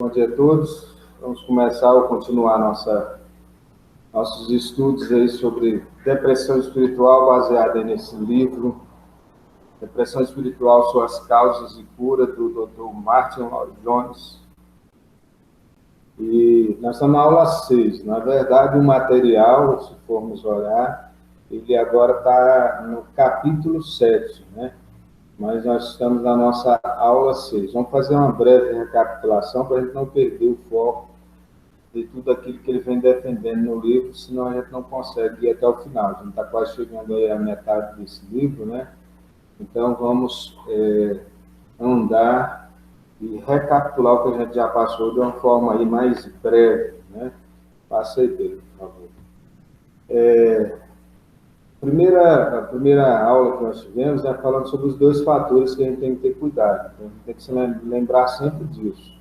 Bom dia a todos. Vamos começar ou continuar nossos estudos aí sobre depressão espiritual, baseada nesse livro, Depressão Espiritual, Suas Causas e Cura, do Dr. Martin Lloyd Jones. E nós estamos na aula 6. Na verdade, o material, se formos olhar, ele agora está no capítulo 7, né? Mas nós estamos na nossa aula 6. Vamos fazer uma breve recapitulação para a gente não perder o foco de tudo aquilo que ele vem defendendo no livro, senão a gente não consegue ir até o final. A gente está quase chegando aí à metade desse livro, né? Então, vamos andar e recapitular o que a gente já passou de uma forma aí mais breve, né? Passa aí, Pedro, por favor. A primeira aula que nós tivemos é falando sobre os dois fatores que a gente tem que ter cuidado. Então, a gente tem que se lembrar sempre disso.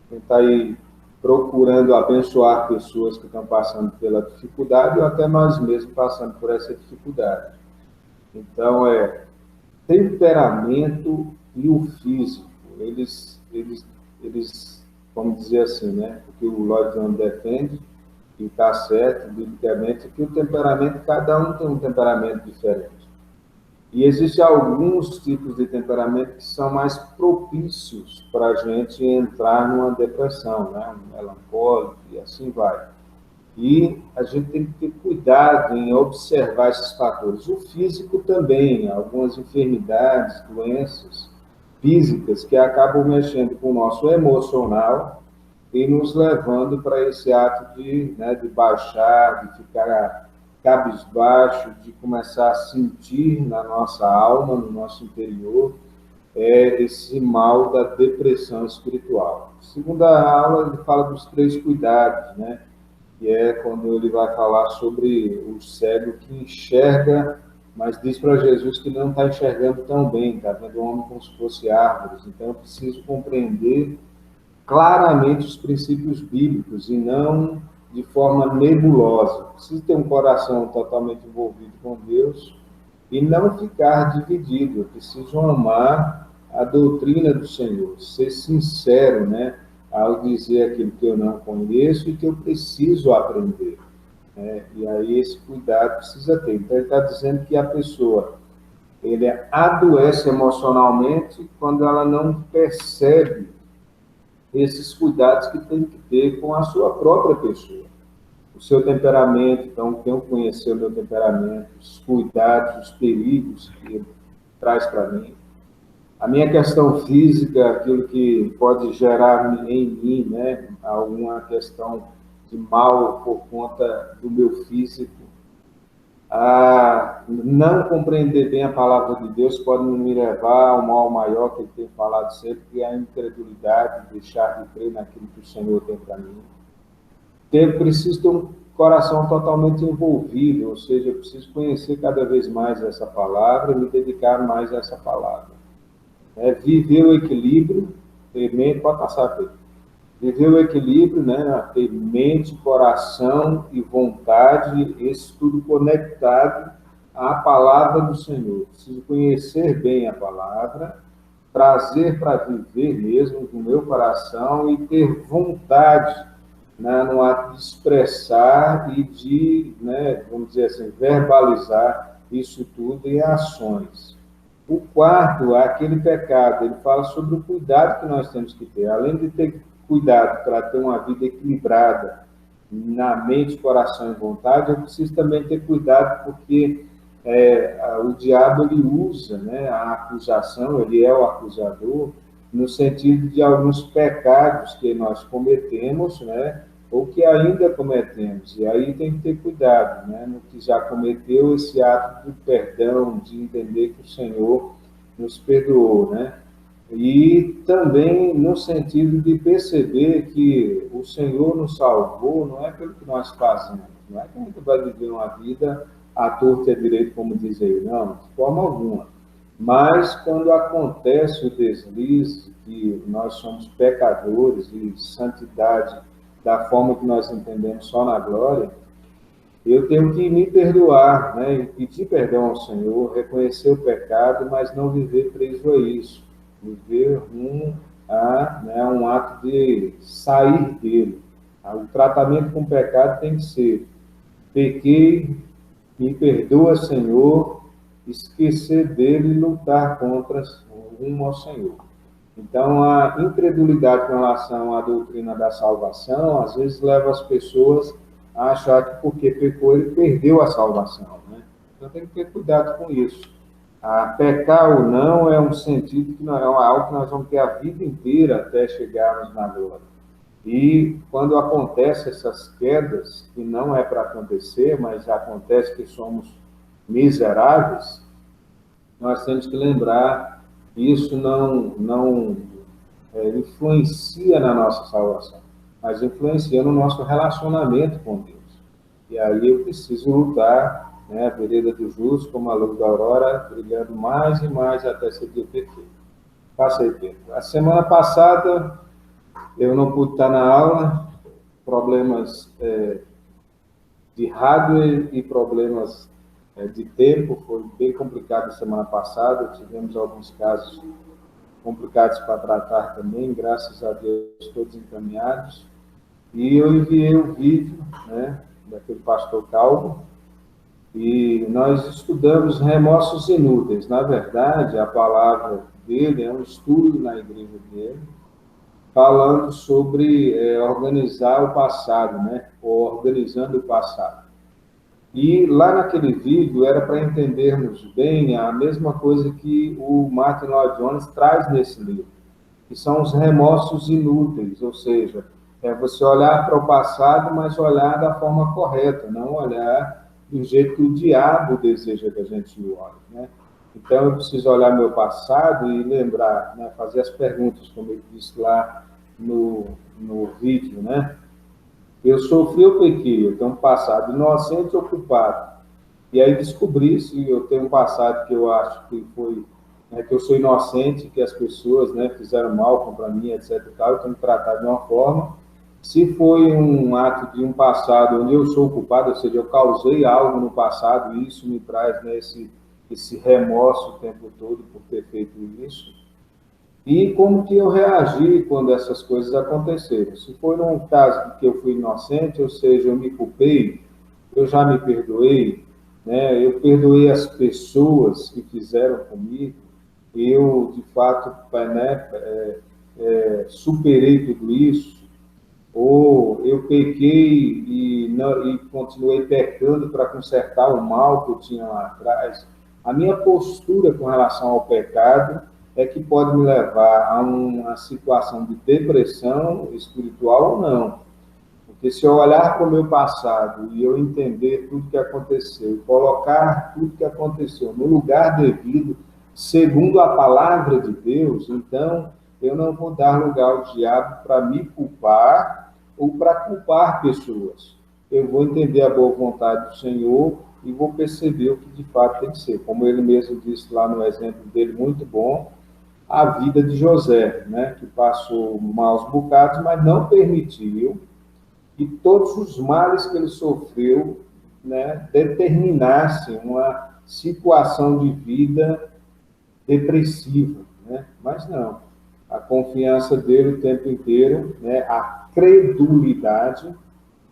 A gente está aí procurando abençoar pessoas que estão passando pela dificuldade ou até nós mesmos passando por essa dificuldade. Então, temperamento e o físico, eles vamos dizer assim, né? O que o Lloyd Jones defende, e está certo, biblicamente, que o temperamento, cada um tem um temperamento diferente. E existem alguns tipos de temperamento que são mais propícios para a gente entrar numa depressão, né? Um melancólico e assim vai. E a gente tem que ter cuidado em observar esses fatores. O físico também, algumas enfermidades, doenças físicas que acabam mexendo com o nosso emocional e nos levando para esse ato de baixar, de ficar cabisbaixo, de começar a sentir na nossa alma, no nosso interior, esse mal da depressão espiritual. Segunda aula, ele fala dos 3 cuidados, né? Que é quando ele vai falar sobre o cego que enxerga, mas diz para Jesus que não está enxergando tão bem, está vendo o homem como se fosse árvores. Então, eu preciso compreender claramente os princípios bíblicos e não de forma nebulosa. Preciso ter um coração totalmente envolvido com Deus e não ficar dividido. Eu preciso amar a doutrina do Senhor, ser sincero, né, ao dizer aquilo que eu não conheço e que eu preciso aprender. E aí esse cuidado precisa ter. Então ele está dizendo que a pessoa adoece emocionalmente quando ela não percebe esses cuidados que tem que ter com a sua própria pessoa. O seu temperamento, então, tenho que conhecer o meu temperamento, os cuidados, os perigos que ele traz para mim. A minha questão física, aquilo que pode gerar em mim, né, alguma questão de mal por conta do meu físico. Não compreender bem a palavra de Deus pode me levar ao mal maior que ele tem falado sempre, que é a incredulidade, deixar de crer naquilo que o Senhor tem para mim. Eu preciso ter um coração totalmente envolvido, ou seja, eu preciso conhecer cada vez mais essa palavra e me dedicar mais a essa palavra. Viver o equilíbrio, ter mente, pode passar, Pedro. Viver o equilíbrio, né? Ter mente, coração e vontade, isso tudo conectado à palavra do Senhor. Preciso conhecer bem a palavra, trazer para viver mesmo no meu coração e ter vontade, né, no ato de expressar e de, né, vamos dizer assim, verbalizar isso tudo em ações. O quarto é aquele pecado, ele fala sobre o cuidado que nós temos que ter. Além de ter cuidado para ter uma vida equilibrada na mente, coração e vontade, eu preciso também ter cuidado porque o diabo ele usa, né, a acusação, ele é o acusador, no sentido de alguns pecados que nós cometemos, né, ou que ainda cometemos. E aí tem que ter cuidado, né, no que já cometeu, esse ato do perdão, de entender que o Senhor nos perdoou, né? E também no sentido de perceber que o Senhor nos salvou, não é pelo que nós fazemos, não é que a gente vai viver uma vida à torta e à direita, como diz aí, não, de forma alguma. Mas quando acontece o deslize, que nós somos pecadores e santidade da forma que nós entendemos só na glória, eu tenho que me perdoar, né, e pedir perdão ao Senhor, reconhecer o pecado, mas não viver preso a isso. Viver rumo né, um ato de sair dele. O tratamento com o pecado tem que ser: pequei, me perdoa, Senhor, esquecer dele e lutar contra rumo ao Senhor. Então, a incredulidade com relação à doutrina da salvação, às vezes leva as pessoas a achar que porque pecou, ele perdeu a salvação, né? Então, tem que ter cuidado com isso. Pecar ou não é um sentido que não é algo que nós vamos ter a vida inteira até chegarmos na glória. E quando acontecem essas quedas, que não é para acontecer, mas acontece que somos miseráveis, nós temos que lembrar que isso não influencia na nossa salvação, mas influencia no nosso relacionamento com Deus. E aí eu preciso lutar, né, a vereda do justo, como a luz da aurora, brilhando mais e mais até ser dia perfeito. Passei tempo. A semana passada eu não pude estar na aula, problemas de hardware e problemas de tempo, foi bem complicado a semana passada, tivemos alguns casos complicados para tratar também, graças a Deus todos encaminhados, e eu enviei o vídeo, né, daquele pastor Calvo, e nós estudamos remorsos inúteis. Na verdade, a palavra dele é um estudo na igreja dele, falando sobre organizar o passado, né, ou organizando o passado. E lá naquele vídeo era para entendermos bem a mesma coisa que o Martin Lloyd Jones traz nesse livro, que são os remorsos inúteis, ou seja, é você olhar para o passado, mas olhar da forma correta, não olhar do jeito que o diabo deseja que a gente olhe, né? Então, eu preciso olhar meu passado e lembrar, né, fazer as perguntas, como eu disse lá no vídeo, né? Eu sofri, eu pequei, eu tenho um passado inocente ou culpado. E aí descobri se eu tenho um passado que eu acho que foi, né, que eu sou inocente, que as pessoas, né, fizeram mal contra mim, etc. e tal, eu tenho que tratar de uma forma. Se foi um ato de um passado onde eu sou culpado, ou seja, eu causei algo no passado e isso me traz, né, esse remorso o tempo todo por ter feito isso. E como que eu reagi quando essas coisas aconteceram. Se foi num caso que eu fui inocente, ou seja, eu me culpei, eu já me perdoei, né? Eu perdoei as pessoas que fizeram comigo, eu, de fato, né, superei tudo isso, ou eu pequei e continuei pecando para consertar o mal que eu tinha lá atrás. A minha postura com relação ao pecado é que pode me levar a uma situação de depressão espiritual ou não. Porque se eu olhar para o meu passado e eu entender tudo que aconteceu, e colocar tudo que aconteceu no lugar devido, segundo a palavra de Deus, então eu não vou dar lugar ao diabo para me culpar ou para culpar pessoas. Eu vou entender a boa vontade do Senhor e vou perceber o que de fato tem que ser. Como ele mesmo disse lá no exemplo dele, muito bom, a vida de José, né, que passou maus bocados, mas não permitiu que todos os males que ele sofreu, né, determinassem uma situação de vida depressiva, né? Mas não. A confiança dele o tempo inteiro, né, a credulidade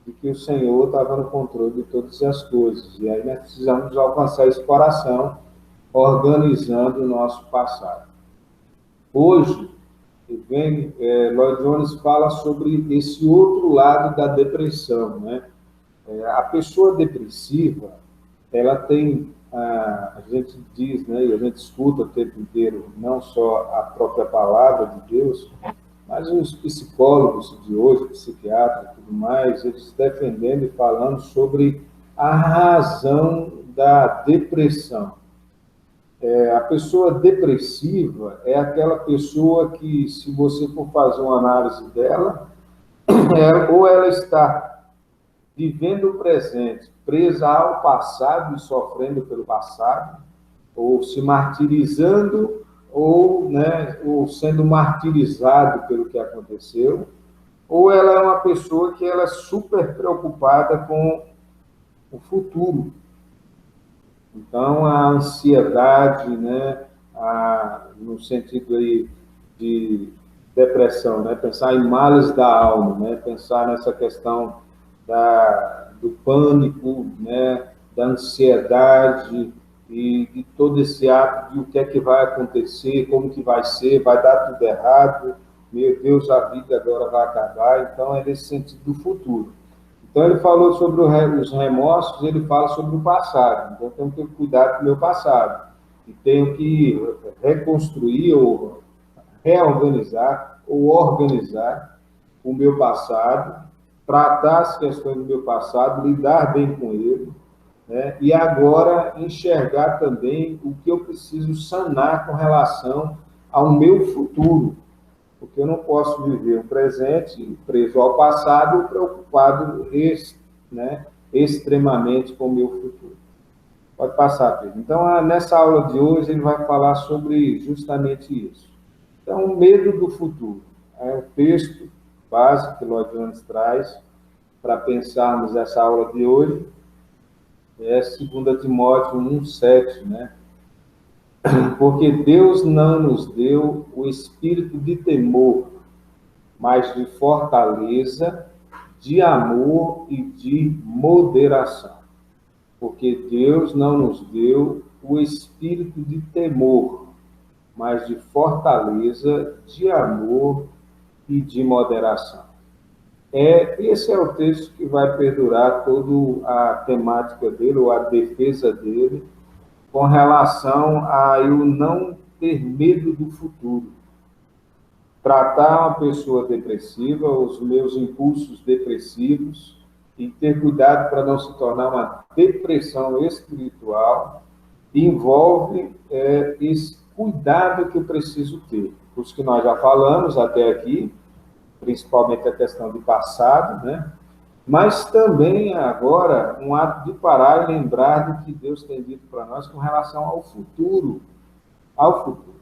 de que o Senhor estava no controle de todas as coisas. E aí nós precisamos alcançar esse coração organizando o nosso passado. Hoje, Lloyd Jones fala sobre esse outro lado da depressão, né? A pessoa depressiva, ela tem, a gente diz, né, e a gente escuta o tempo inteiro, não só a própria palavra de Deus, mas os psicólogos de hoje, psiquiatras e tudo mais, eles defendendo e falando sobre a razão da depressão. A pessoa depressiva é aquela pessoa que, se você for fazer uma análise dela, ou ela está vivendo o presente, presa ao passado e sofrendo pelo passado, ou se martirizando, ou, né, ou sendo martirizado pelo que aconteceu, ou ela é uma pessoa que ela é super preocupada com o futuro. Então, a ansiedade, né, no sentido aí de depressão, né? Pensar em males da alma, né? Pensar nessa questão do pânico, né? Da ansiedade e de todo esse ato de o que é que vai acontecer, como que vai ser, vai dar tudo errado, meu Deus, a vida agora vai acabar. Então, é nesse sentido do futuro. Então, ele falou sobre os remorsos, ele fala sobre o passado. Então, eu tenho que cuidar do meu passado. E tenho que reconstruir ou reorganizar ou organizar o meu passado, tratar as questões do meu passado, lidar bem com ele, né? E agora enxergar também o que eu preciso sanar com relação ao meu futuro, porque eu não posso viver o presente preso ao passado ou preocupado né, extremamente com o meu futuro. Pode passar, Pedro. Então, nessa aula de hoje, ele vai falar sobre justamente isso. Então, o medo do futuro. É o texto básico que Lloyd Jones traz para pensarmos essa aula de hoje. É 2 Timóteo 1,7, né? Porque Deus não nos deu o espírito de temor, mas de fortaleza, de amor e de moderação. Porque Deus não nos deu o espírito de temor, mas de fortaleza, de amor e de moderação. Esse é o texto que vai perdurar toda a temática dele, ou a defesa dele, com relação a eu não ter medo do futuro. Tratar uma pessoa depressiva, os meus impulsos depressivos, e ter cuidado para não se tornar uma depressão espiritual, envolve esse cuidado que eu preciso ter. Os que nós já falamos até aqui, principalmente a questão do passado, né? Mas também agora um ato de parar e lembrar do que Deus tem dito para nós com relação ao futuro. Ao futuro.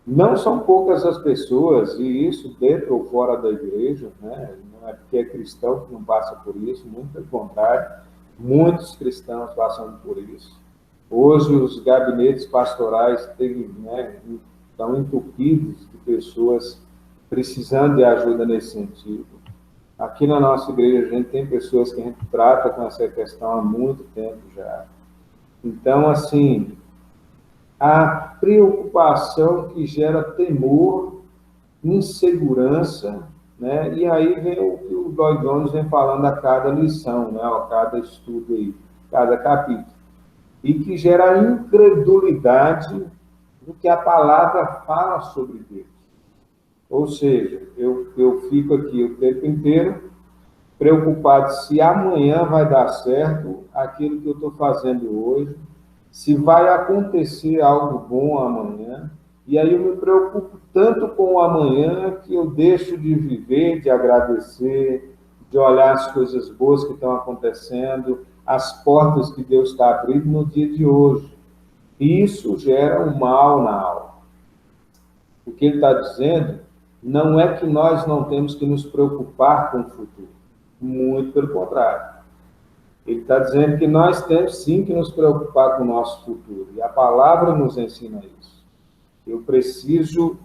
Não são poucas as pessoas, e isso dentro ou fora da igreja, né? Não é porque é cristão que não passa por isso, muito pelo contrário, muitos cristãos passam por isso. Hoje os gabinetes pastorais estão entupidos de pessoas precisando de ajuda nesse sentido. Aqui na nossa igreja a gente tem pessoas que a gente trata com essa questão há muito tempo já. Então, assim, a preocupação que gera temor, insegurança, né? E aí vem o que o Lloyd Jones vem falando a cada lição, né? A cada estudo aí, cada capítulo. E que gera incredulidade do que a palavra fala sobre Deus. Ou seja, eu fico aqui o tempo inteiro preocupado se amanhã vai dar certo aquilo que eu estou fazendo hoje, se vai acontecer algo bom amanhã, e aí eu me preocupo tanto com o amanhã que eu deixo de viver, de agradecer, de olhar as coisas boas que estão acontecendo, as portas que Deus está abrindo no dia de hoje. E isso gera um mal na alma. O que ele está dizendo não é que nós não temos que nos preocupar com o futuro. Muito pelo contrário. Ele está dizendo que nós temos sim que nos preocupar com o nosso futuro. E a palavra nos ensina isso. Eu preciso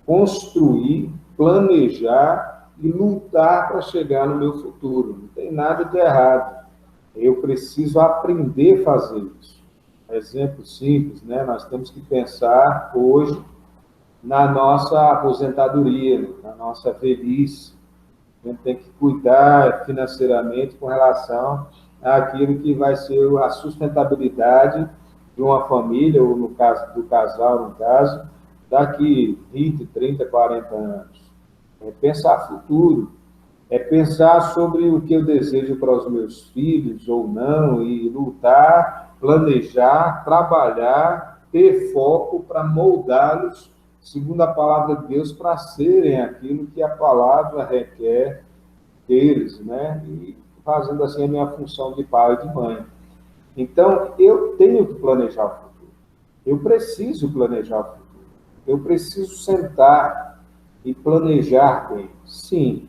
construir, planejar e lutar para chegar no meu futuro. Não tem nada de errado. Eu preciso aprender a fazer isso. Exemplo simples, né? Nós temos que pensar hoje na nossa aposentadoria, na nossa velhice. A gente tem que cuidar financeiramente com relação àquilo que vai ser a sustentabilidade de uma família, ou no caso do casal, no caso, daqui 20, 30, 40 anos. É pensar futuro, é pensar sobre o que eu desejo para os meus filhos ou não, e lutar, planejar, trabalhar, ter foco para moldá-los segundo a palavra de Deus, para serem aquilo que a palavra requer deles, né? E fazendo assim a minha função de pai e de mãe. Então, eu tenho que planejar o futuro. Eu preciso planejar o futuro. Eu preciso sentar e planejar bem. Sim,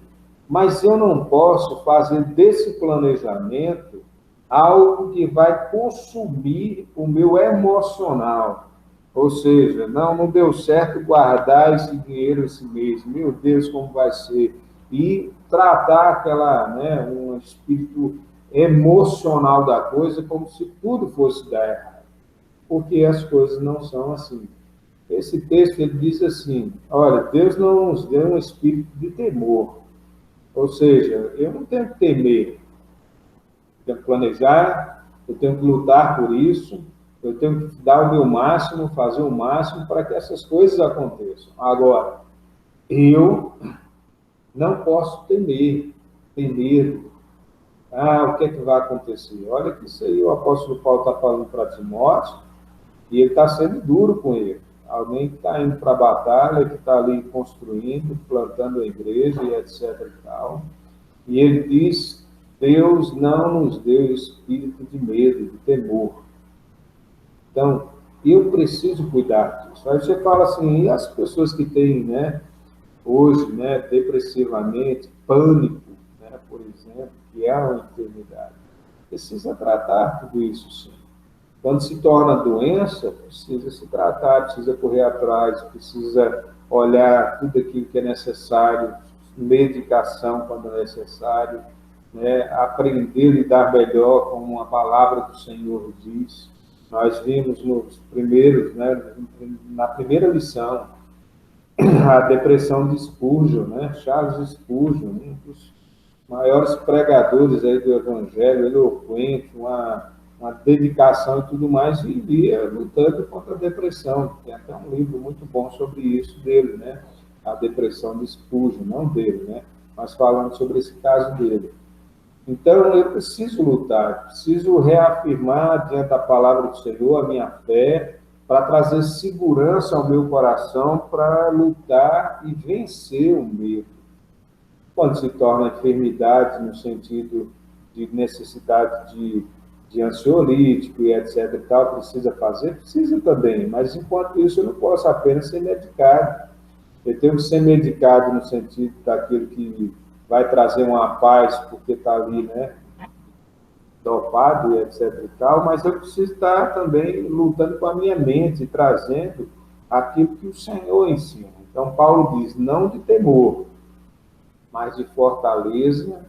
mas eu não posso fazer desse planejamento algo que vai consumir o meu emocional. Ou seja, não deu certo guardar esse dinheiro esse mês. Meu Deus, como vai ser? E tratar aquela, né, um espírito emocional da coisa como se tudo fosse dar errado. Porque as coisas não são assim. Esse texto ele diz assim: olha, Deus não nos deu um espírito de temor. Ou seja, eu não tenho que temer, eu tenho que planejar, eu tenho que lutar por isso, eu tenho que dar o meu máximo, fazer o máximo para que essas coisas aconteçam. Agora, eu não posso ter medo. Ah, o que é que vai acontecer? Olha que isso aí o apóstolo Paulo está falando para Timóteo, e ele está sendo duro com ele. Alguém que está indo para a batalha, que está ali construindo, plantando a igreja e etc. e tal. E ele diz: Deus não nos deu espírito de medo, de temor. Então, eu preciso cuidar disso. Aí você fala assim, e as pessoas que têm, né, hoje, né, depressivamente, pânico, né, por exemplo, que é uma enfermidade, precisa tratar tudo isso, sim. Quando se torna doença, precisa se tratar, precisa correr atrás, precisa olhar tudo aquilo que é necessário, medicação quando é necessário, né? Aprender a lidar melhor com a palavra do Senhor diz. Nós vimos nos primeiros, né, na primeira lição, a depressão de Spurgeon, né? Charles Spurgeon, um dos maiores pregadores aí do Evangelho, eloquente, uma dedicação e tudo mais, vivia lutando contra a depressão. Tem até um livro muito bom sobre isso dele, né? A depressão de Spurgeon, não dele, né? Mas falando sobre esse caso dele. Então, eu preciso lutar, preciso reafirmar diante da palavra do Senhor a minha fé, para trazer segurança ao meu coração, para lutar e vencer o medo. Quando se torna enfermidade no sentido de necessidade de ansiolítico e etc. e tal, precisa fazer? Precisa também, mas enquanto isso eu não posso apenas ser medicado. Eu tenho que ser medicado no sentido daquilo que vai trazer uma paz, porque está ali, né, dopado e etc. e tal, mas eu preciso estar também lutando com a minha mente, trazendo aquilo que o Senhor ensina. Então, Paulo diz, não de temor, mas de fortaleza,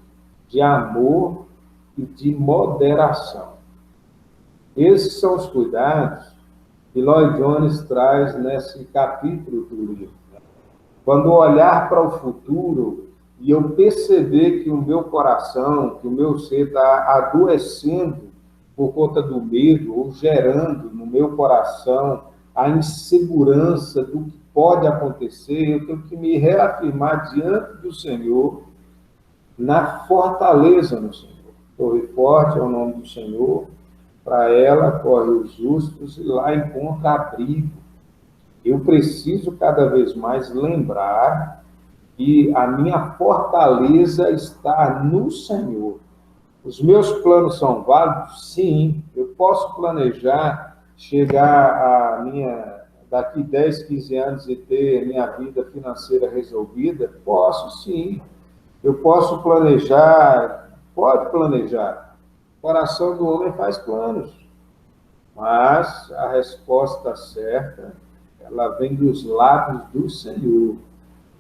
de amor e de moderação. Esses são os cuidados que Lloyd Jones traz nesse capítulo do livro. Quando olhar para o futuro e eu perceber que o meu coração, que o meu ser está adoecendo por conta do medo, ou gerando no meu coração a insegurança do que pode acontecer, eu tenho que me reafirmar diante do Senhor, na fortaleza no Senhor. Torre forte é o nome do Senhor, para ela corre os justos e lá encontra abrigo. Eu preciso cada vez mais lembrar que a minha fortaleza está no Senhor. Os meus planos são válidos? Sim. Eu posso planejar chegar daqui 10, 15 anos e ter a minha vida financeira resolvida? Posso, sim. Eu posso planejar, pode planejar. O coração do homem faz planos, mas a resposta certa, ela vem dos lábios do Senhor.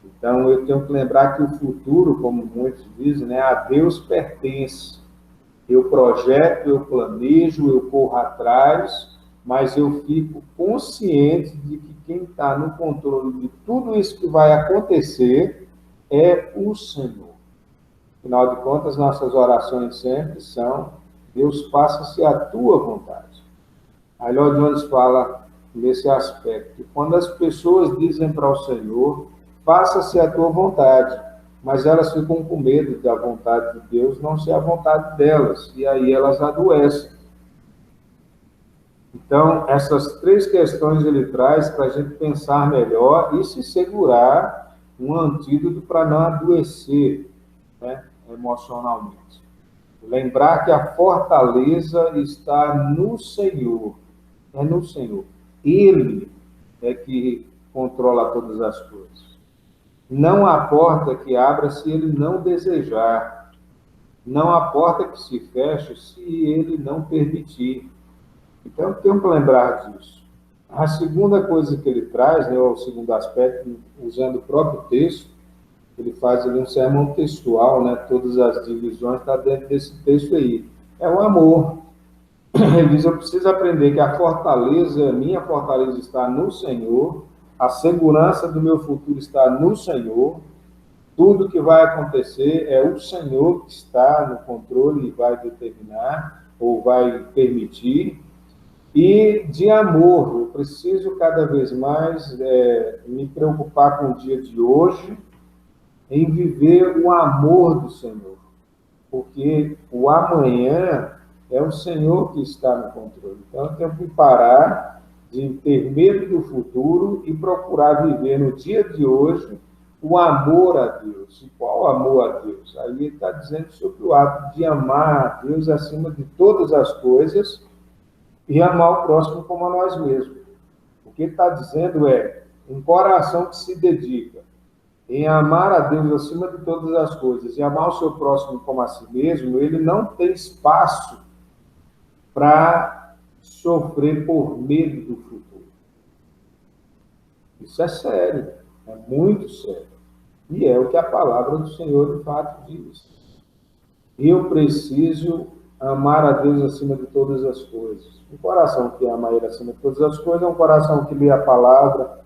Então, eu tenho que lembrar que o futuro, como muitos dizem, né, a Deus pertence. Eu projeto, eu planejo, eu corro atrás, mas eu fico consciente de que quem está no controle de tudo isso que vai acontecer é o Senhor. Afinal de contas, nossas orações sempre são: Deus, faça-se a tua vontade. Aí Lloyd Jones fala nesse aspecto, que quando as pessoas dizem para o Senhor, faça-se a tua vontade, mas elas ficam com medo da vontade de Deus não ser a vontade delas, e aí elas adoecem. Então, essas três questões ele traz para a gente pensar melhor e se segurar um antídoto para não adoecer, né, emocionalmente. Lembrar que a fortaleza está no Senhor, é no Senhor. Ele é que controla todas as coisas. Não há porta que abra se ele não desejar. Não há porta que se feche se ele não permitir. Então, temos que lembrar disso. A segunda coisa que ele traz, né, o segundo aspecto, usando o próprio texto, ele faz ali um sermão textual, né, todas as divisões estão dentro desse texto aí. É o amor. Ele diz, eu preciso aprender que a fortaleza, minha fortaleza está no Senhor, a segurança do meu futuro está no Senhor, tudo que vai acontecer é o Senhor que está no controle e vai determinar ou vai permitir. E de amor, eu preciso cada vez mais me preocupar com o dia de hoje, em viver o amor do Senhor, porque o amanhã é o Senhor que está no controle. Então, eu tenho que parar de ter medo do futuro e procurar viver no dia de hoje o amor a Deus. E qual amor a Deus? Aí ele está dizendo sobre o ato de amar a Deus acima de todas as coisas e amar o próximo como a nós mesmos. O que ele está dizendo é um coração que se dedica em amar a Deus acima de todas as coisas e amar o seu próximo como a si mesmo, ele não tem espaço para sofrer por medo do futuro. Isso é sério, é muito sério. E é o que a palavra do Senhor, de fato, diz. Eu preciso amar a Deus acima de todas as coisas. Um coração que ama Ele acima de todas as coisas é um coração que lê a palavra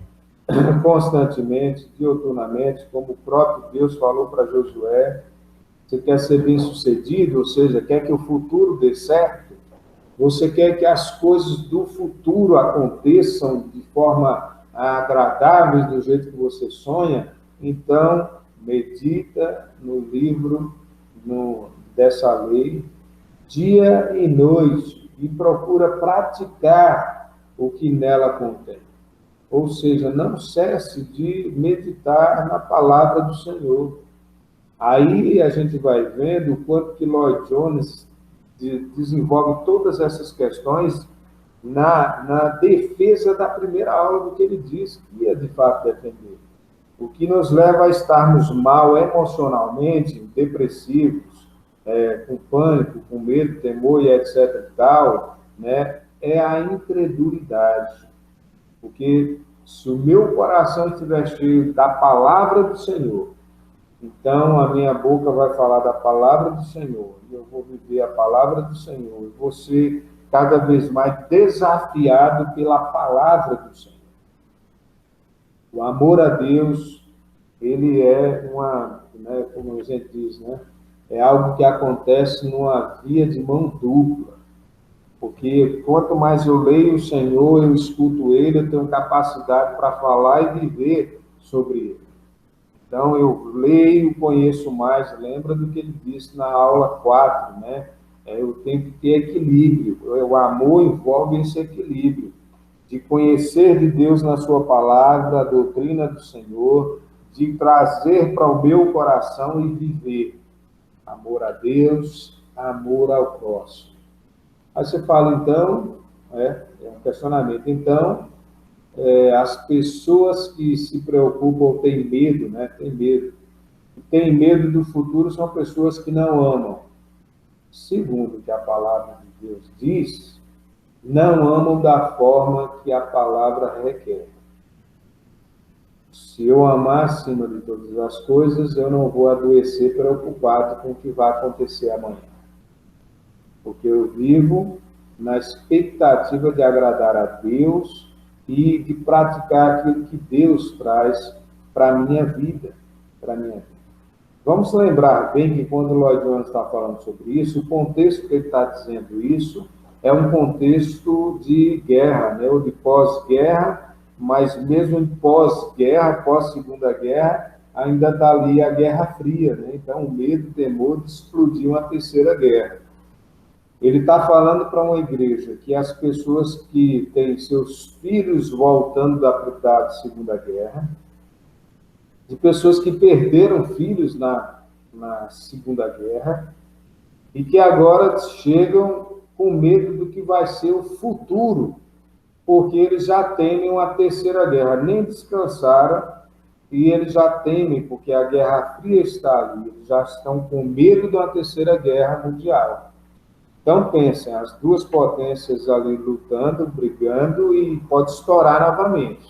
constantemente, diuturnamente, como o próprio Deus falou para Josué. Você quer ser bem-sucedido, ou seja, quer que o futuro dê certo? Você quer que as coisas do futuro aconteçam de forma agradável, do jeito que você sonha? Então, medita no livro dessa lei, dia e noite, e procura praticar o que nela contém. Ou seja, não cesse de meditar na palavra do Senhor. Aí a gente vai vendo o quanto que Lloyd Jones desenvolve todas essas questões na defesa da primeira aula do que ele disse que ia de fato defender. O que nos leva a estarmos mal emocionalmente, depressivos, com pânico, com medo, temor e etc. e tal, né, é a incredulidade. Porque se o meu coração estiver cheio da palavra do Senhor, então a minha boca vai falar da palavra do Senhor, e eu vou viver a palavra do Senhor, e vou ser cada vez mais desafiado pela palavra do Senhor. O amor a Deus, ele é como a gente diz, né? É algo que acontece numa via de mão dupla. Porque quanto mais eu leio o Senhor, eu escuto Ele, eu tenho capacidade para falar e viver sobre Ele. Então, eu leio, conheço mais, lembra do que ele disse na aula 4, né? Eu tenho que ter equilíbrio. O amor envolve esse equilíbrio de conhecer de Deus na sua palavra, a doutrina do Senhor, de trazer para o meu coração e viver. Amor a Deus, amor ao próximo. Aí você fala, então, é um questionamento. Então, as pessoas que se preocupam têm medo, né? Tem medo do futuro são pessoas que não amam. Segundo o que a palavra de Deus diz, não amam da forma que a palavra requer. Se eu amar acima de todas as coisas, eu não vou adoecer preocupado com o que vai acontecer amanhã. Porque eu vivo na expectativa de agradar a Deus e de praticar aquilo que Deus traz para a minha vida. Vamos lembrar bem que quando o Lloyd Jones está falando sobre isso, o contexto que ele está dizendo isso é um contexto de guerra, né, ou de pós-guerra, mas mesmo em pós-guerra, pós-segunda guerra, ainda está ali a Guerra Fria, né? Então o medo, o temor de explodir uma terceira guerra. Ele está falando para uma igreja que as pessoas que têm seus filhos voltando da Segunda Guerra, de pessoas que perderam filhos na Segunda Guerra e que agora chegam com medo do que vai ser o futuro, porque eles já temem uma terceira guerra, nem descansaram e eles já temem, porque a Guerra Fria está ali, eles já estão com medo de uma terceira guerra mundial. Então, pensem, as duas potências ali lutando, brigando, e pode estourar novamente.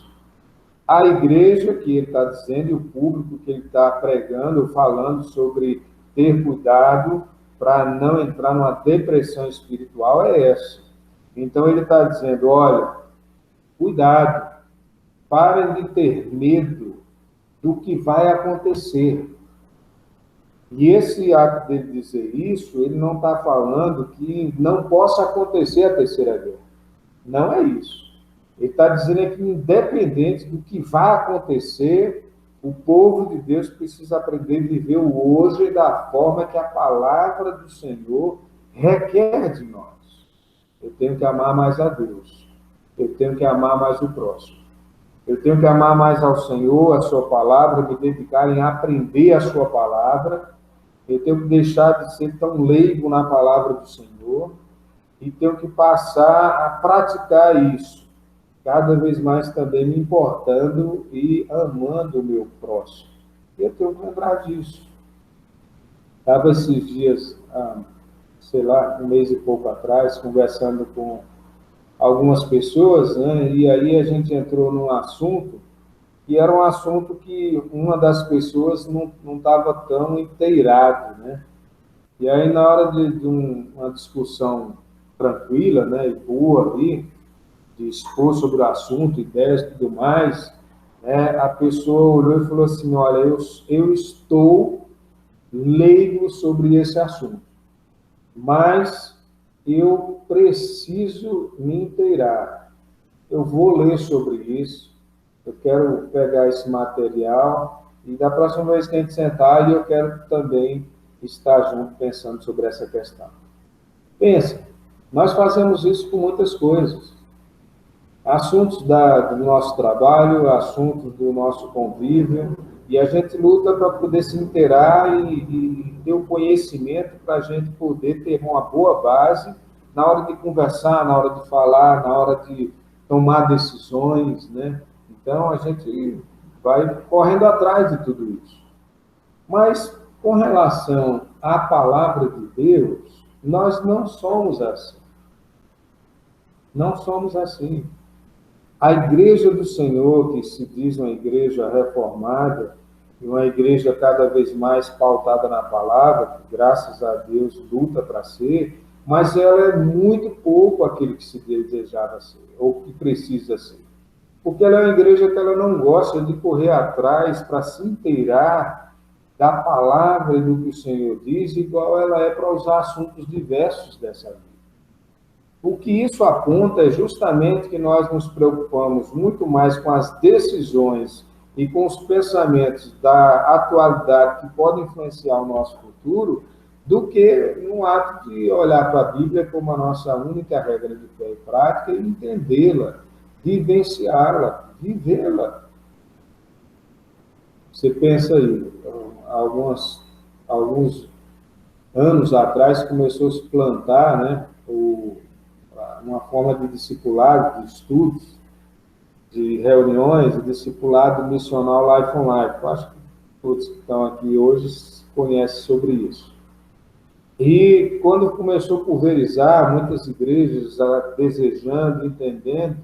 A igreja, que ele está dizendo, e o público que ele está pregando, falando sobre ter cuidado para não entrar numa depressão espiritual, é essa. Então, ele está dizendo, olha, cuidado, parem de ter medo do que vai acontecer. E esse ato dele dizer isso, ele não está falando que não possa acontecer a terceira guerra. Não é isso. Ele está dizendo que, independente do que vai acontecer, o povo de Deus precisa aprender a viver o hoje da forma que a palavra do Senhor requer de nós. Eu tenho que amar mais a Deus. Eu tenho que amar mais o próximo. Eu tenho que amar mais ao Senhor, a sua palavra, me dedicar em aprender a sua palavra. Eu tenho que deixar de ser tão leigo na palavra do Senhor e tenho que passar a praticar isso, cada vez mais também me importando e amando o meu próximo. Eu tenho que lembrar disso. Estava esses dias, sei lá, um mês e pouco atrás, conversando com algumas pessoas, né? E aí a gente entrou num assunto, e era um assunto que uma das pessoas não estava tão inteirado, né? E aí, na hora de uma discussão tranquila, né, e boa ali, de expor sobre o assunto, ideias e tudo mais, né, a pessoa olhou e falou assim, olha, eu estou leigo sobre esse assunto, mas eu preciso me inteirar. Eu vou ler sobre isso, eu quero pegar esse material e da próxima vez que a gente sentar, eu quero também estar junto pensando sobre essa questão. Pensa, nós fazemos isso com muitas coisas. Assuntos do nosso trabalho, assuntos do nosso convívio, e a gente luta para poder se inteirar e ter o conhecimento para a gente poder ter uma boa base na hora de conversar, na hora de falar, na hora de tomar decisões, né? Então, a gente vai correndo atrás de tudo isso. Mas, com relação à palavra de Deus, nós não somos assim. Não somos assim. A igreja do Senhor, que se diz uma igreja reformada, e uma igreja cada vez mais pautada na palavra, que graças a Deus luta para ser, mas ela é muito pouco aquilo que se desejava ser, ou que precisa ser. Porque ela é uma igreja que ela não gosta de correr atrás para se inteirar da palavra e do que o Senhor diz, igual ela é para os assuntos diversos dessa vida. O que isso aponta é justamente que nós nos preocupamos muito mais com as decisões e com os pensamentos da atualidade que podem influenciar o nosso futuro, do que no ato de olhar para a Bíblia como a nossa única regra de fé e prática e entendê-la, vivenciá-la, vivê-la. Você pensa aí, alguns anos atrás começou a se plantar, né, uma forma de discipulado, de estudos, de reuniões, de discipulado missional Life on Life. Eu acho que todos que estão aqui hoje conhecem sobre isso. E quando começou a pulverizar, muitas igrejas desejando, entendendo,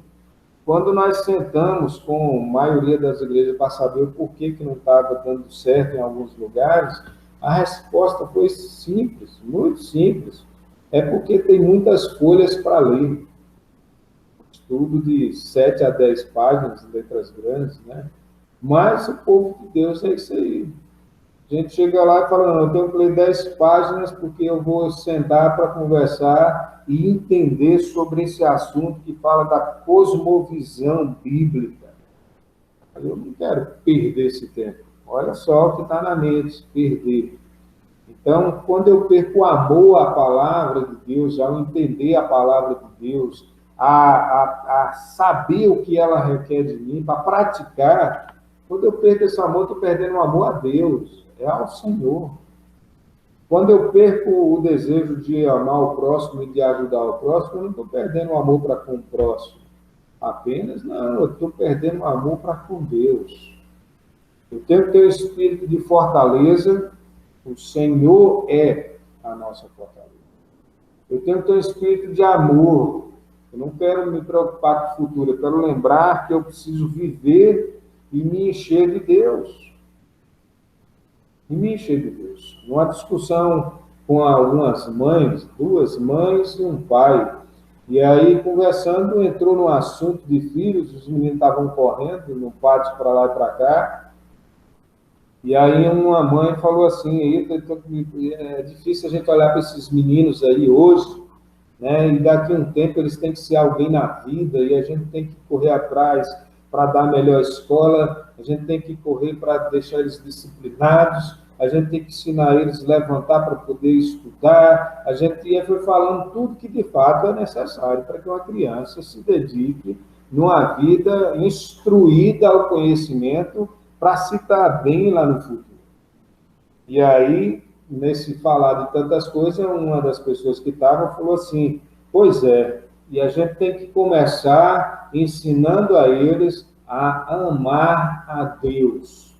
quando nós sentamos com a maioria das igrejas para saber o porquê que não estava dando certo em alguns lugares, a resposta foi simples, muito simples. É porque tem muitas folhas para ler. Estudo de 7 a 10 páginas, letras grandes, né? Mas o povo de Deus é isso aí. A gente chega lá e fala, não, eu tenho que ler 10 páginas porque eu vou sentar para conversar e entender sobre esse assunto que fala da cosmovisão bíblica. Eu não quero perder esse tempo. Olha só o que está na mente, perder. Então, quando eu perco o amor à palavra de Deus, ao entender a palavra de Deus, a saber o que ela requer de mim, para praticar, quando eu perco esse amor, estou perdendo o amor a Deus, é ao Senhor. Quando eu perco o desejo de amar o próximo e de ajudar o próximo, eu não estou perdendo o amor para com o próximo apenas, não, eu estou perdendo o amor para com Deus. Eu tenho que ter um espírito de fortaleza. O Senhor é a nossa fortaleza. Eu tenho que ter um espírito de amor. Eu não quero me preocupar com o futuro, eu quero lembrar que eu preciso viver e me encher de Deus. E me encher de Deus. Numa discussão com algumas mães, duas mães e um pai, e aí, conversando, entrou no assunto de filhos, os meninos estavam correndo no pátio para lá e para cá, e aí uma mãe falou assim, é difícil a gente olhar para esses meninos aí hoje, né? E daqui a um tempo eles têm que ser alguém na vida e a gente tem que correr atrás para dar a melhor escola, a gente tem que correr para deixar eles disciplinados, a gente tem que ensinar eles a levantar para poder estudar, a gente ia foi falando tudo que de fato é necessário para que uma criança se dedique numa vida instruída ao conhecimento para se dar bem lá no futuro. E aí, nesse falar de tantas coisas, uma das pessoas que estava falou assim: pois é, e a gente tem que começar ensinando a eles a amar a Deus,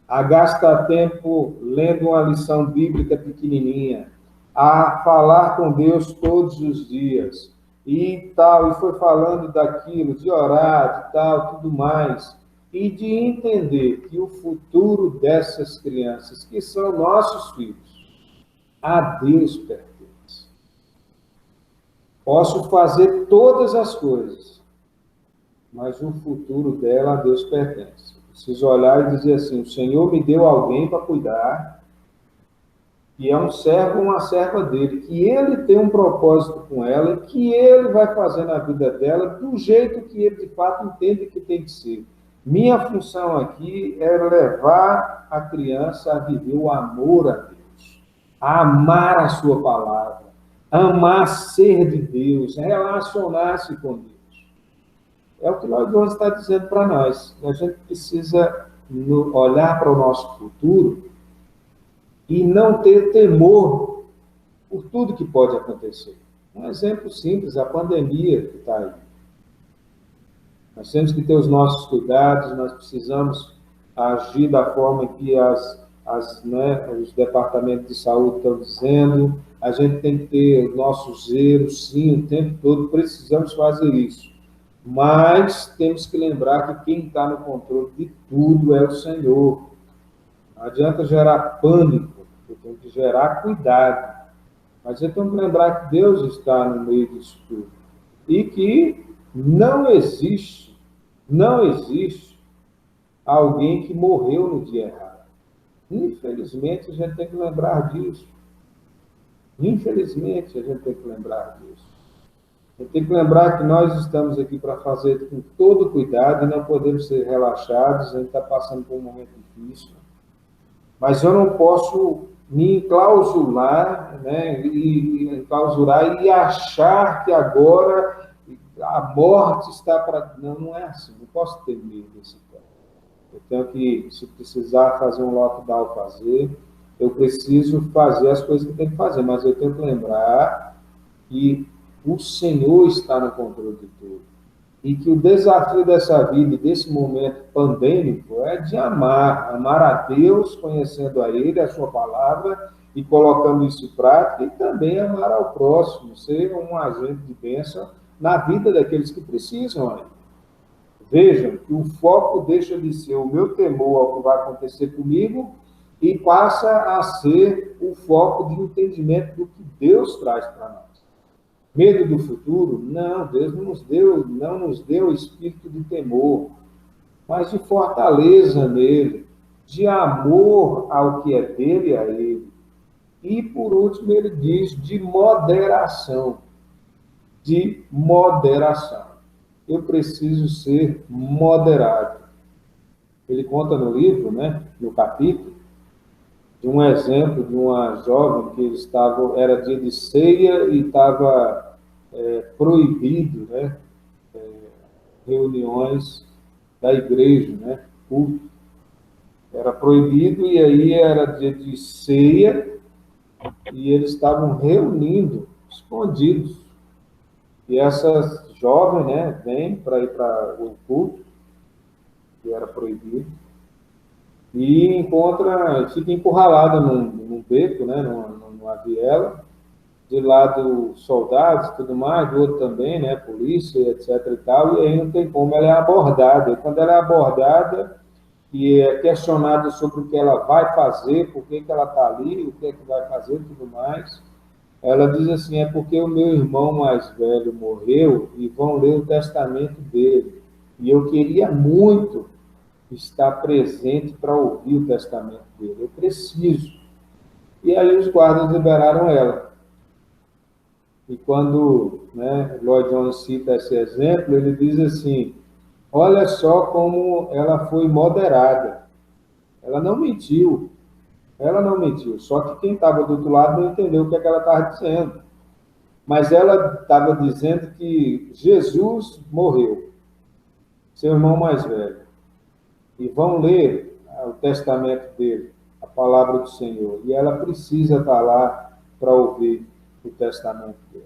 a gastar tempo lendo uma lição bíblica pequenininha, a falar com Deus todos os dias, e tal, e foi falando daquilo, de orar, de tal, tudo mais e de entender que o futuro dessas crianças, que são nossos filhos, a Deus pertence. Posso fazer todas as coisas, mas o futuro dela a Deus pertence. Preciso olhar e dizer assim: o Senhor me deu alguém para cuidar, que é um servo ou uma serva dele, que ele tem um propósito com ela, que ele vai fazer na vida dela do jeito que ele de fato entende que tem que ser. Minha função aqui é levar a criança a viver o amor a Deus, a amar a sua palavra, amar ser de Deus, relacionar-se com Deus. É o que nós vamos estar dizendo para nós. A gente precisa olhar para o nosso futuro e não ter temor por tudo que pode acontecer. Um exemplo simples, a pandemia que está aí. Nós temos que ter os nossos cuidados, nós precisamos agir da forma que os departamentos de saúde estão dizendo, a gente tem que ter o nosso zelo, sim, o tempo todo, precisamos fazer isso. Mas temos que lembrar que quem está no controle de tudo é o Senhor. Não adianta gerar pânico, eu tenho que gerar cuidado. Mas eu tenho que lembrar que Deus está no meio disso tudo. E que não existe alguém que morreu no dia errado. Infelizmente, a gente tem que lembrar disso. Infelizmente, a gente tem que lembrar disso. A gente tem que lembrar que nós estamos aqui para fazer com todo cuidado e não podemos ser relaxados, a gente está passando por um momento difícil. Mas eu não posso me enclausurar, né, enclausurar e achar que agora a morte está para... Não, não é assim. Não posso ter medo desse tempo. Eu tenho que, se precisar fazer um lockdown, fazer. Eu preciso fazer as coisas que eu tenho que fazer, mas eu tenho que lembrar que o Senhor está no controle de tudo. E que o desafio dessa vida e desse momento pandêmico é de amar a Deus, conhecendo a Ele, a sua palavra, e colocando isso em prática, e também amar ao próximo, ser um agente de bênção na vida daqueles que precisam aí. Vejam que o foco deixa de ser o meu temor ao que vai acontecer comigo e passa a ser o foco de entendimento do que Deus traz para nós. Medo do futuro? Não, Deus não nos deu espírito de temor, mas de fortaleza nele, de amor ao que é dele e a ele. E, por último, ele diz de moderação. De moderação. Eu preciso ser moderado. Ele conta no livro, né, no capítulo, de um exemplo de uma jovem que era dia de ceia e estava proibido, né, reuniões da igreja, né, culto. Era proibido e aí era dia de ceia e eles estavam reunindo, escondidos. E essa jovem, né, vem para ir para o culto, que era proibido, e fica encurralada num beco, né, numa viela, de lado soldados e tudo mais, do outro também, né, polícia, etc. e tal, e aí não tem como, ela é abordada. E quando ela é abordada e é questionada sobre o que ela vai fazer, por que ela está ali, o que é que vai fazer e tudo mais, ela diz assim, é porque o meu irmão mais velho morreu e vão ler o testamento dele. E eu queria muito estar presente para ouvir o testamento dele. Eu preciso. E aí os guardas liberaram ela. E quando, né, Lloyd Jones cita esse exemplo, ele diz assim, olha só como ela foi moderada. Ela não mentiu. Ela não mentiu. Só que quem estava do outro lado não entendeu o que é que ela estava dizendo. Mas ela estava dizendo que Jesus morreu, seu irmão mais velho. E vão ler o testamento dele, a palavra do Senhor. E ela precisa estar lá para ouvir o testamento dele.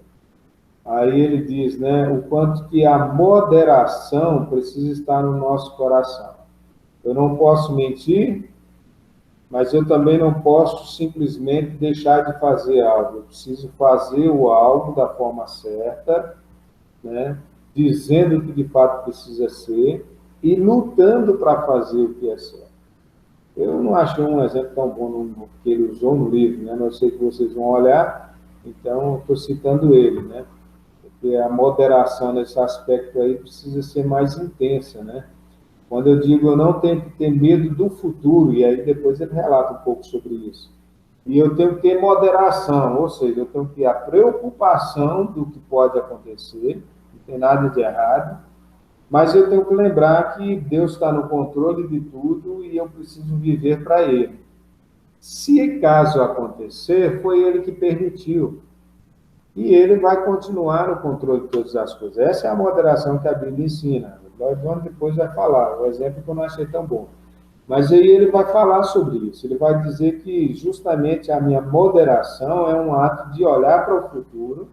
Aí ele diz, né, o quanto que a moderação precisa estar no nosso coração. Eu não posso mentir, mas eu também não posso simplesmente deixar de fazer algo. Eu preciso fazer o algo da forma certa, né, dizendo o que de fato precisa ser e lutando para fazer o que é certo. Eu não achei um exemplo tão bom no que ele usou no livro, né? Não sei que vocês vão olhar, então estou citando ele, né? Porque a moderação nesse aspecto aí precisa ser mais intensa, né? Quando eu digo eu não tenho que ter medo do futuro, e aí depois ele relata um pouco sobre isso. E eu tenho que ter moderação, ou seja, eu tenho que ter a preocupação do que pode acontecer, não tem nada de errado, mas eu tenho que lembrar que Deus está no controle de tudo e eu preciso viver para Ele. Se caso acontecer, foi Ele que permitiu. E Ele vai continuar no controle de todas as coisas. Essa é a moderação que a Bíblia ensina. O Lloyd Jones depois vai falar, o exemplo que eu não achei tão bom. Mas aí ele vai falar sobre isso. Ele vai dizer que justamente a minha moderação é um ato de olhar para o futuro,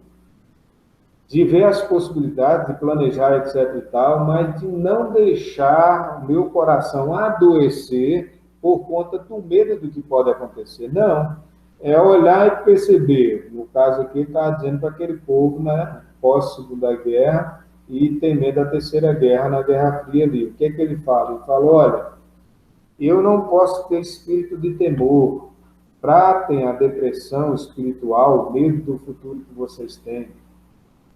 de ver as possibilidades, de planejar, etc. e tal, mas de não deixar o meu coração adoecer por conta do medo do que pode acontecer. Não. É olhar e perceber. No caso aqui, ele está dizendo para aquele povo, né, pós-Segunda Guerra, e tem medo da Terceira Guerra, na Guerra Fria ali. O que é que ele fala? Ele fala, olha, eu não posso ter espírito de temor. Tratem a depressão espiritual, o medo do futuro que vocês têm.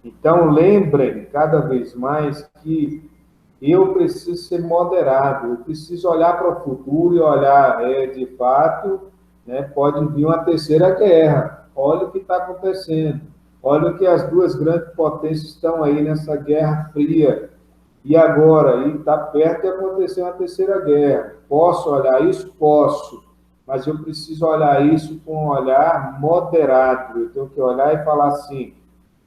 Então, lembrem cada vez mais que eu preciso ser moderado, eu preciso olhar para o futuro e olhar, de fato, né, pode vir uma terceira guerra. Olha o que está acontecendo. Olha que as duas grandes potências estão aí nessa Guerra Fria. E agora, está perto de acontecer uma terceira guerra. Posso olhar isso? Posso. Mas eu preciso olhar isso com um olhar moderado. Eu tenho que olhar e falar assim,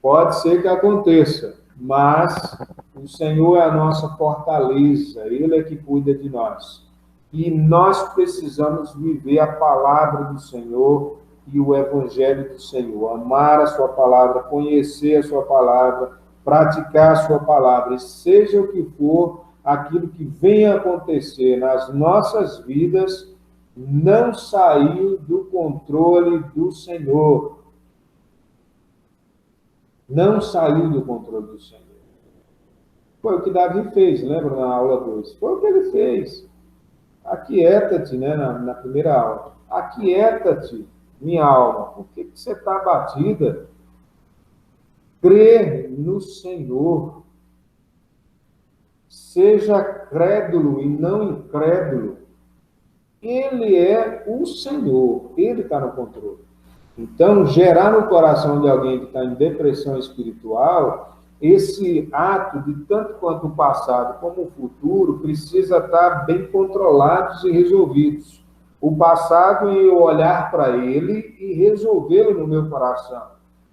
pode ser que aconteça, mas o Senhor é a nossa fortaleza, Ele é que cuida de nós. E nós precisamos viver a palavra do Senhor e o Evangelho do Senhor, amar a sua palavra, conhecer a sua palavra, praticar a sua palavra, e seja o que for, aquilo que venha acontecer nas nossas vidas, não saiu do controle do Senhor. Não saiu do controle do Senhor. Foi o que Davi fez, lembra na aula 2? Foi o que ele fez. Aquieta-te, né, na primeira aula. Aquieta-te, minha alma. Por que você está abatida? Crê no Senhor. Seja crédulo e não incrédulo. Ele é o Senhor. Ele está no controle. Então, gerar no coração de alguém que está em depressão espiritual, esse ato de tanto quanto o passado como o futuro precisa estar bem controlados e resolvidos. O passado eu olhar para ele e resolvê-lo no meu coração,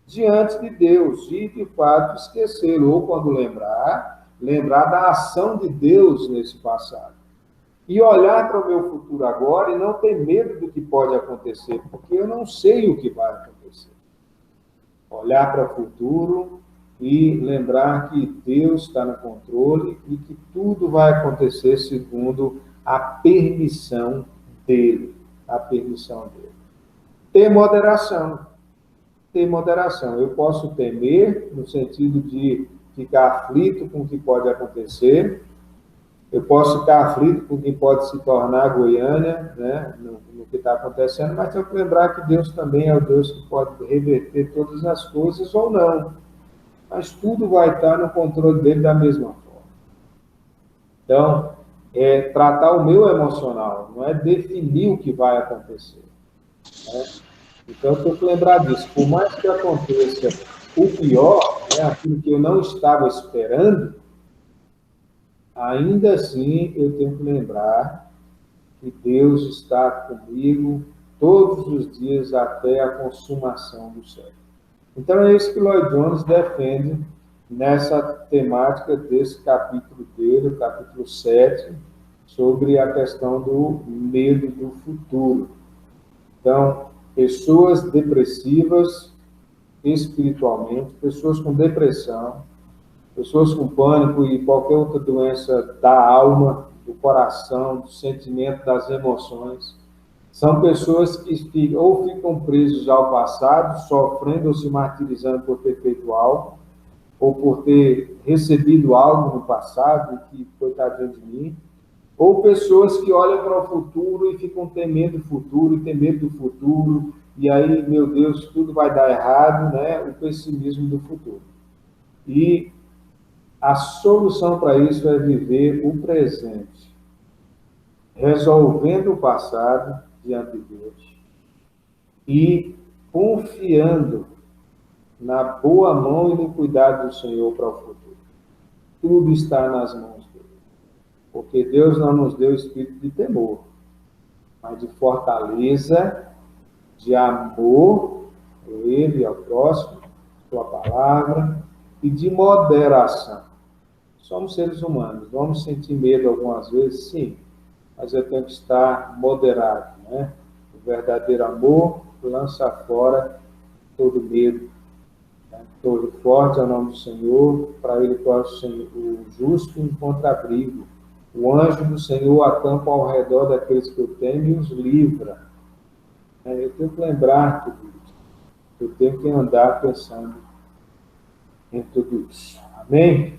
diante de Deus, e de fato esquecê-lo, ou quando lembrar da ação de Deus nesse passado. E olhar para o meu futuro agora e não ter medo do que pode acontecer, porque eu não sei o que vai acontecer. Olhar para o futuro e lembrar que Deus está no controle e que tudo vai acontecer segundo a permissão dele. A permissão dele. Ter moderação. ter moderação. Eu posso temer, no sentido de ficar aflito com o que pode acontecer, eu posso ficar aflito com o que pode se tornar Goiânia, né, no que está acontecendo, mas tenho que lembrar que Deus também é o Deus que pode reverter todas as coisas ou não. Mas tudo vai estar no controle dele da mesma forma. Então, é tratar o meu emocional, não é definir o que vai acontecer, né? Então, eu tenho que lembrar disso. Por mais que aconteça o pior, né, aquilo que eu não estava esperando, ainda assim eu tenho que lembrar que Deus está comigo todos os dias até a consumação do século. Então, é isso que Lloyd Jones defende nessa temática desse capítulo dele, o capítulo 7, sobre a questão do medo do futuro. Então, pessoas depressivas espiritualmente, pessoas com depressão, pessoas com pânico e qualquer outra doença da alma, do coração, do sentimento, das emoções, são pessoas que ou ficam presos ao passado, sofrendo ou se martirizando por ter feito algo, ou por ter recebido algo no passado, que coitadinho de mim, ou pessoas que olham para o futuro e ficam temendo o futuro, e tem medo do futuro, e aí, meu Deus, tudo vai dar errado, né? O pessimismo do futuro. E a solução para isso é viver o presente, resolvendo o passado diante de Deus e confiando na boa mão e no cuidado do Senhor para o futuro. Tudo está nas mãos dele. Porque Deus não nos deu espírito de temor, mas de fortaleza, de amor a Ele e ao próximo, sua palavra, e de moderação. Somos seres humanos, vamos sentir medo algumas vezes, sim, mas eu tenho que estar moderado, né? O verdadeiro amor lança fora todo medo. Todo forte é o nome do Senhor, para ele torce o justo encontra abrigo. O anjo do Senhor acampa ao redor daqueles que o temem e os livra. Eu tenho que lembrar tudo isso. Eu tenho que andar pensando em tudo isso. Amém?